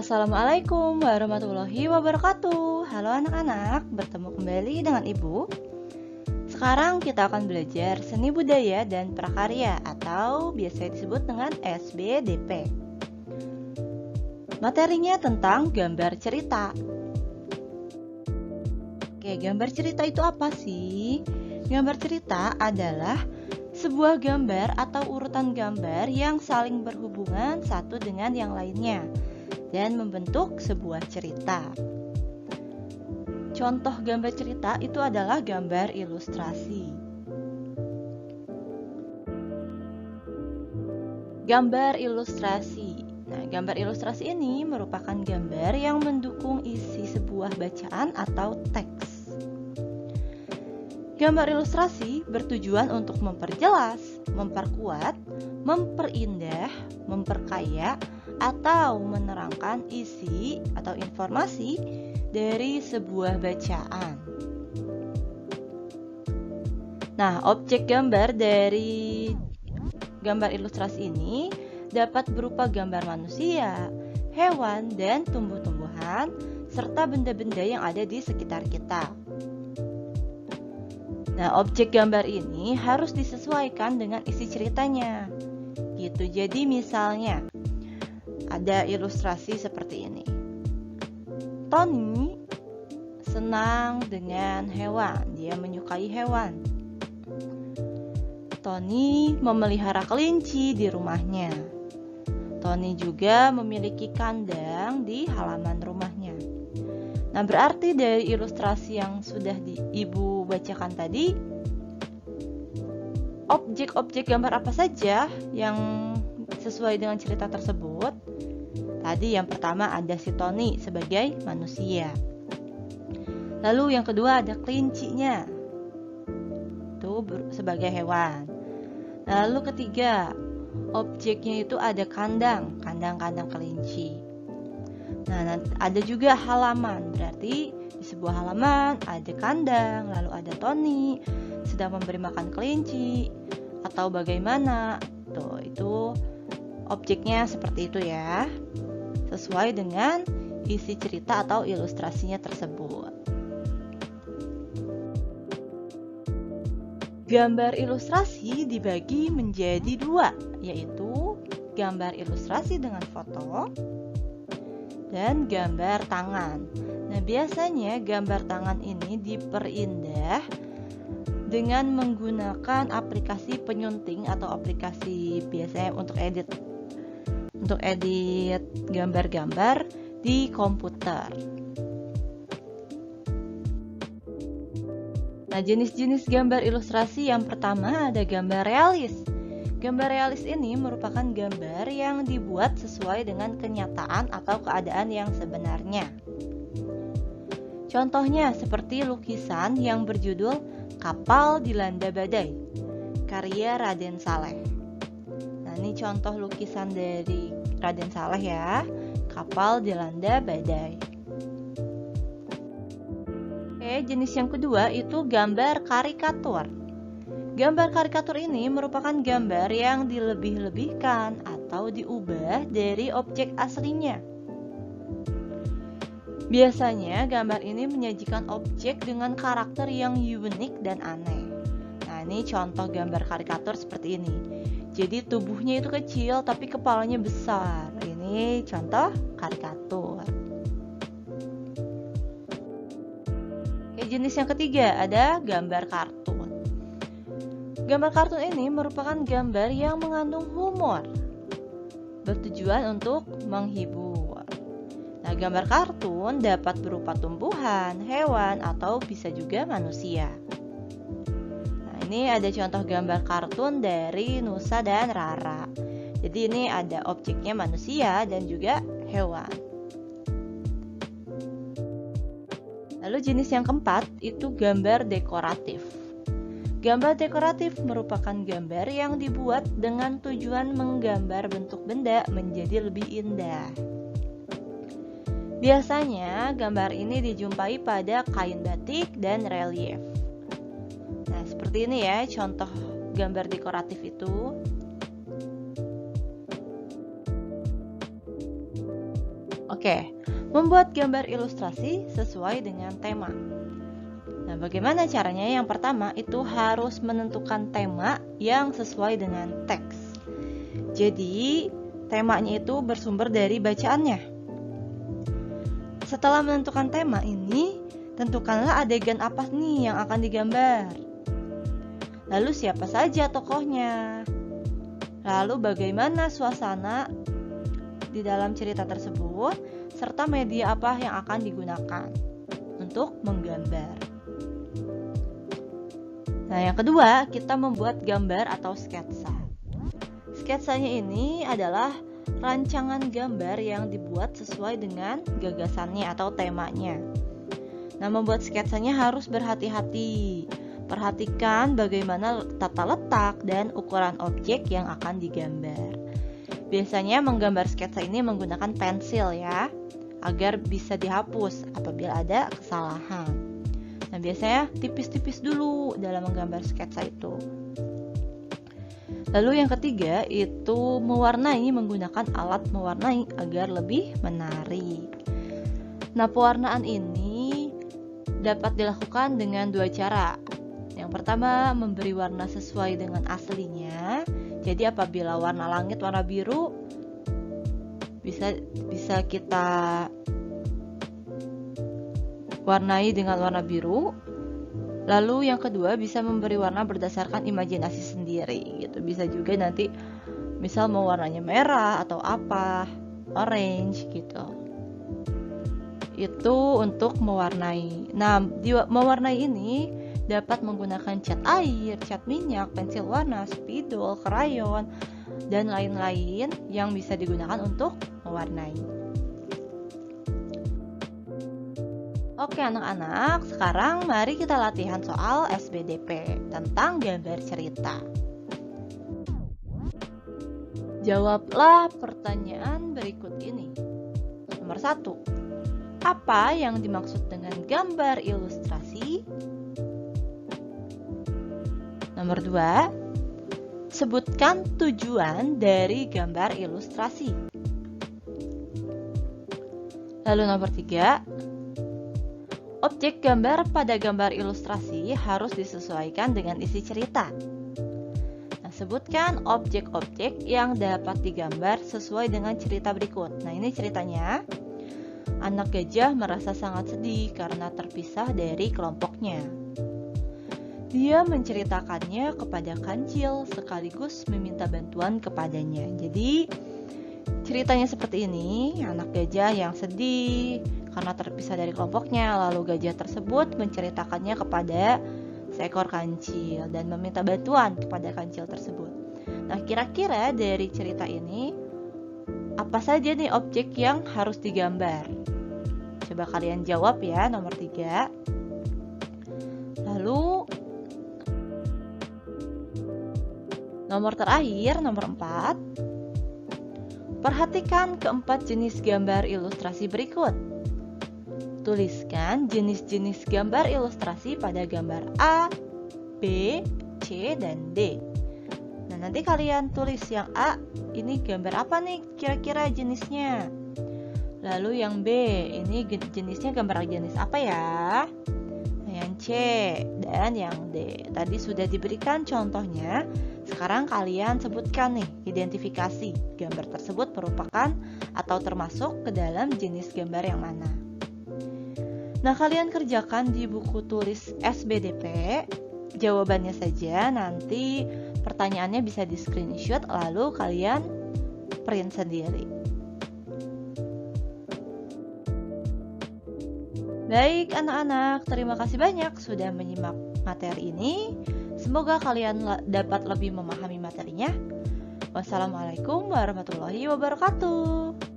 Assalamualaikum warahmatullahi wabarakatuh. Halo anak-anak, bertemu kembali dengan Ibu. Sekarang kita akan belajar seni budaya dan prakarya atau biasa disebut dengan SBDP. Materinya tentang gambar cerita. Oke, gambar cerita itu apa sih? Gambar cerita adalah sebuah gambar atau urutan gambar yang saling berhubungan satu dengan yang lainnya dan membentuk sebuah cerita. Contoh gambar cerita itu adalah gambar ilustrasi. Gambar ilustrasi. Nah, gambar ilustrasi ini merupakan gambar yang mendukung isi sebuah bacaan atau teks. Gambar ilustrasi bertujuan untuk memperjelas, memperkuat, memperindah, memperkaya, atau menerangkan isi atau informasi dari sebuah bacaan. Nah, objek gambar dari gambar ilustrasi ini dapat berupa gambar manusia, hewan, dan tumbuh-tumbuhan, serta benda-benda yang ada di sekitar kita. Nah, objek gambar ini harus disesuaikan dengan isi ceritanya. Gitu. Jadi misalnya ada ilustrasi seperti ini. Tony senang dengan hewan, dia menyukai hewan. Tony memelihara kelinci di rumahnya. Tony juga memiliki kandang di halaman rumahnya. Nah, berarti dari ilustrasi yang sudah Ibu bacakan tadi, objek-objek gambar apa saja yang sesuai dengan cerita tersebut? Tadi yang pertama ada si Tony sebagai manusia. Lalu yang kedua ada kelincinya, itu sebagai hewan. Lalu ketiga, objeknya itu ada kandang kelinci. Nah, ada juga halaman, berarti di sebuah halaman ada kandang, lalu ada Tony sedang memberi makan kelinci atau bagaimana. Tuh, itu objeknya seperti itu ya, sesuai dengan isi cerita atau ilustrasinya tersebut. Gambar ilustrasi dibagi menjadi dua, yaitu gambar ilustrasi dengan foto dan gambar tangan. Nah, biasanya gambar tangan ini diperindah dengan menggunakan aplikasi penyunting atau aplikasi biasanya untuk edit gambar-gambar di komputer. Nah, jenis-jenis gambar ilustrasi yang pertama ada gambar realis. Gambar realis ini merupakan gambar yang dibuat sesuai dengan kenyataan atau keadaan yang sebenarnya. Contohnya seperti lukisan yang berjudul Kapal Dilanda Badai, karya Raden Saleh. Nah, ini contoh lukisan dari Raden Saleh ya, Kapal Dilanda Badai. Oke, jenis yang kedua itu gambar karikatur. Gambar karikatur ini merupakan gambar yang dilebih-lebihkan atau diubah dari objek aslinya. Biasanya gambar ini menyajikan objek dengan karakter yang unik dan aneh. Nah, ini contoh gambar karikatur seperti ini. Jadi tubuhnya itu kecil tapi kepalanya besar. Ini contoh karikatur. Oke, jenis yang ketiga ada gambar kartun. Gambar kartun ini merupakan gambar yang mengandung humor, bertujuan untuk menghibur. Nah, gambar kartun dapat berupa tumbuhan, hewan, atau bisa juga manusia. Nah, ini ada contoh gambar kartun dari Nusa dan Rara. Jadi ini ada objeknya manusia dan juga hewan. Lalu jenis yang keempat itu gambar dekoratif. Gambar dekoratif merupakan gambar yang dibuat dengan tujuan menggambar bentuk benda menjadi lebih indah. Biasanya gambar ini dijumpai pada kain batik dan relief. Nah, seperti ini ya contoh gambar dekoratif itu. Oke, membuat gambar ilustrasi sesuai dengan tema. Nah, bagaimana caranya? Yang pertama itu harus menentukan tema yang sesuai dengan teks. Jadi, temanya itu bersumber dari bacaannya. Setelah menentukan tema ini, tentukanlah adegan apa nih yang akan digambar. Lalu siapa saja tokohnya? Lalu bagaimana suasana di dalam cerita tersebut, serta media apa yang akan digunakan untuk menggambar. Nah, yang kedua, kita membuat gambar atau sketsa. Sketsanya ini adalah rancangan gambar yang dibuat sesuai dengan gagasannya atau temanya. Nah, membuat sketsanya harus berhati-hati. Perhatikan bagaimana tata letak dan ukuran objek yang akan digambar. Biasanya menggambar sketsa ini menggunakan pensil ya, agar bisa dihapus apabila ada kesalahan. Nah, biasanya tipis-tipis dulu dalam menggambar sketsa itu. Lalu yang ketiga itu mewarnai menggunakan alat mewarnai agar lebih menarik. Nah, pewarnaan ini dapat dilakukan dengan dua cara. Yang pertama, memberi warna sesuai dengan aslinya. Jadi apabila warna langit warna biru bisa kita warnai dengan warna biru. Lalu yang kedua bisa memberi warna berdasarkan imajinasi sendiri gitu. Bisa juga nanti misal mau warnanya merah atau apa, orange gitu. Itu untuk mewarnai. Nah, mewarnai ini dapat menggunakan cat air, cat minyak, pensil warna, spidol, krayon, dan lain-lain yang bisa digunakan untuk mewarnai. Oke anak-anak, sekarang mari kita latihan soal SBDP tentang gambar cerita. Jawablah pertanyaan berikut ini. Nomor 1. Apa yang dimaksud dengan gambar ilustrasi? Nomor 2. Sebutkan tujuan dari gambar ilustrasi. Lalu nomor 3. Objek gambar pada gambar ilustrasi harus disesuaikan dengan isi cerita. Nah, sebutkan objek-objek yang dapat digambar sesuai dengan cerita berikut. Nah, ini ceritanya. Anak gajah merasa sangat sedih karena terpisah dari kelompoknya. Dia menceritakannya kepada kancil sekaligus meminta bantuan kepadanya. Jadi, ceritanya seperti ini. Anak gajah yang sedih karena terpisah dari kelompoknya, lalu gajah tersebut menceritakannya kepada seekor kancil dan meminta bantuan kepada kancil tersebut. Nah, kira-kira dari cerita ini apa saja nih objek yang harus digambar? Coba kalian jawab ya, nomor 3. Lalu nomor terakhir, nomor 4. Perhatikan keempat jenis gambar ilustrasi berikut. Tuliskan jenis-jenis gambar ilustrasi pada gambar A, B, C, dan D. Nah, nanti kalian tulis yang A, ini gambar apa nih kira-kira jenisnya? Lalu yang B, ini jenisnya gambar jenis apa ya? Nah, yang C, dan yang D. Tadi sudah diberikan contohnya. Sekarang kalian sebutkan nih, identifikasi gambar tersebut merupakan atau termasuk ke dalam jenis gambar yang mana. Nah, kalian kerjakan di buku tulis SBDP, jawabannya saja, nanti pertanyaannya bisa di screenshot lalu kalian print sendiri. Baik anak-anak, terima kasih banyak sudah menyimak materi ini. Semoga kalian dapat lebih memahami materinya. Wassalamualaikum warahmatullahi wabarakatuh.